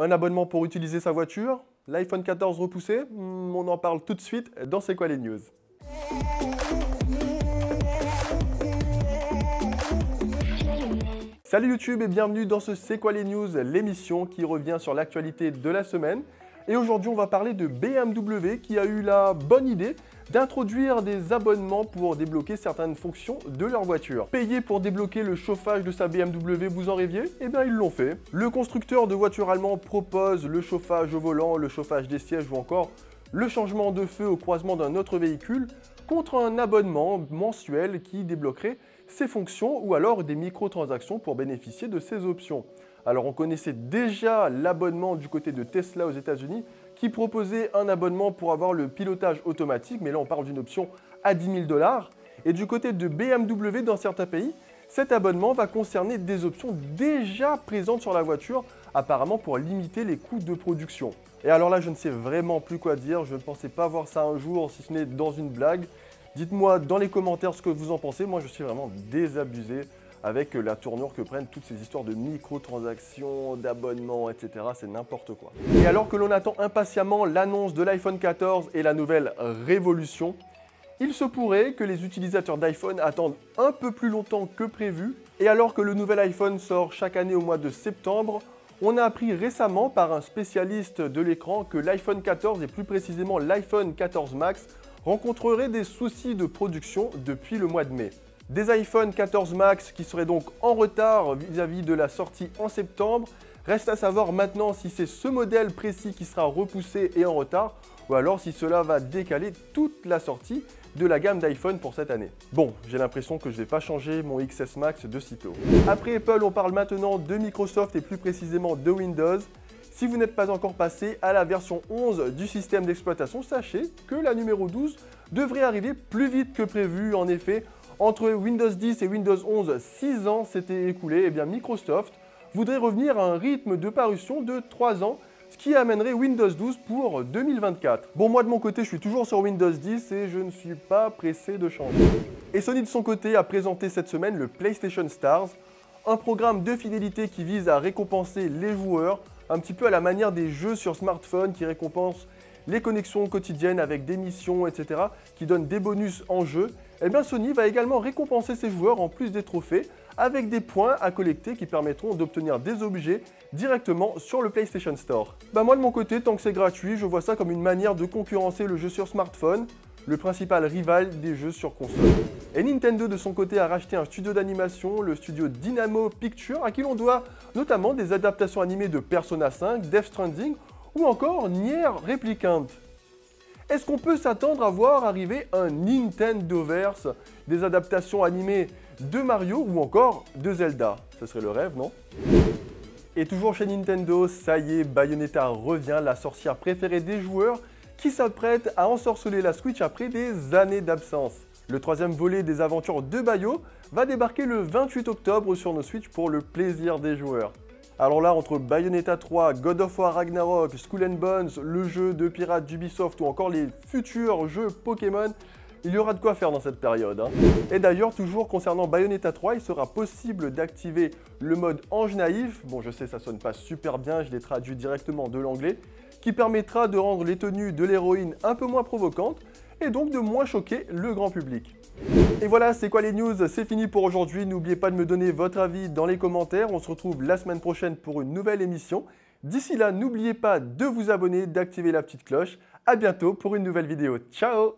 Un abonnement pour utiliser sa voiture? L'iPhone 14 repoussé? On en parle tout de suite dans C'est quoi les news? Salut YouTube et bienvenue dans ce C'est quoi les news, l'émission qui revient sur l'actualité de la semaine. Et aujourd'hui on va parler de BMW qui a eu la bonne idée d'introduire des abonnements pour débloquer certaines fonctions de leur voiture. Payer pour débloquer le chauffage de sa BMW, vous en rêviez? Eh bien ils l'ont fait. Le constructeur de voitures allemand propose le chauffage au volant, le chauffage des sièges ou encore le changement de feu au croisement d'un autre véhicule contre un abonnement mensuel qui débloquerait ces fonctions ou alors des microtransactions pour bénéficier de ces options. Alors on connaissait déjà l'abonnement du côté de Tesla aux États-Unis qui proposait un abonnement pour avoir le pilotage automatique, mais là on parle d'une option à 10 000 $. Et du côté de BMW dans certains pays, cet abonnement va concerner des options déjà présentes sur la voiture, apparemment pour limiter les coûts de production. Et alors là je ne sais vraiment plus quoi dire, je ne pensais pas voir ça un jour si ce n'est dans une blague. Dites-moi dans les commentaires ce que vous en pensez, moi je suis vraiment désabusé avec la tournure que prennent toutes ces histoires de microtransactions, d'abonnements, etc. C'est n'importe quoi. Et alors que l'on attend impatiemment l'annonce de l'iPhone 14 et la nouvelle révolution, il se pourrait que les utilisateurs d'iPhone attendent un peu plus longtemps que prévu. Et alors que le nouvel iPhone sort chaque année au mois de septembre, on a appris récemment par un spécialiste de l'écran que l'iPhone 14 et plus précisément l'iPhone 14 Max rencontrerait des soucis de production depuis le mois de mai. Des iPhone 14 Max qui seraient donc en retard vis-à-vis de la sortie en septembre. Reste à savoir maintenant si c'est ce modèle précis qui sera repoussé et en retard ou alors si cela va décaler toute la sortie de la gamme d'iPhone pour cette année. Bon, j'ai l'impression que je ne vais pas changer mon XS Max de sitôt. Après Apple, on parle maintenant de Microsoft et plus précisément de Windows. Si vous n'êtes pas encore passé à la version 11 du système d'exploitation, sachez que la numéro 12 devrait arriver plus vite que prévu. En effet, entre Windows 10 et Windows 11, 6 ans s'étaient écoulés, et bien Microsoft voudrait revenir à un rythme de parution de 3 ans, ce qui amènerait Windows 12 pour 2024. Bon, moi de mon côté, je suis toujours sur Windows 10 et je ne suis pas pressé de changer. Et Sony de son côté a présenté cette semaine le PlayStation Stars, un programme de fidélité qui vise à récompenser les joueurs, un petit peu à la manière des jeux sur smartphone qui récompensent les connexions quotidiennes avec des missions, etc., qui donnent des bonus en jeu. Eh bien Sony va également récompenser ses joueurs en plus des trophées avec des points à collecter qui permettront d'obtenir des objets directement sur le PlayStation Store. Moi de mon côté, tant que c'est gratuit, je vois ça comme une manière de concurrencer le jeu sur smartphone, le principal rival des jeux sur console. Et Nintendo de son côté a racheté un studio d'animation, le studio Dynamo Pictures, à qui l'on doit notamment des adaptations animées de Persona 5, Death Stranding ou encore Nier Replicant. Est-ce qu'on peut s'attendre à voir arriver un Nintendoverse, des adaptations animées de Mario ou encore de Zelda? Ce serait le rêve, non? Et toujours chez Nintendo, ça y est, Bayonetta revient, la sorcière préférée des joueurs qui s'apprête à ensorceler la Switch après des années d'absence. Le troisième volet des aventures de Bayo va débarquer le 28 octobre sur nos Switch pour le plaisir des joueurs. Alors là, entre Bayonetta 3, God of War Ragnarok, Skull and Bones, le jeu de pirates d'Ubisoft ou encore les futurs jeux Pokémon, il y aura de quoi faire dans cette période. Et d'ailleurs, toujours concernant Bayonetta 3, il sera possible d'activer le mode Ange Naïf. Bon, je sais, ça sonne pas super bien, je l'ai traduit directement de l'anglais, qui permettra de rendre les tenues de l'héroïne un peu moins provocantes et donc de moins choquer le grand public. Et voilà, c'est quoi les news? C'est fini pour aujourd'hui. N'oubliez pas de me donner votre avis dans les commentaires. On se retrouve la semaine prochaine pour une nouvelle émission. D'ici là, n'oubliez pas de vous abonner, d'activer la petite cloche. À bientôt pour une nouvelle vidéo. Ciao!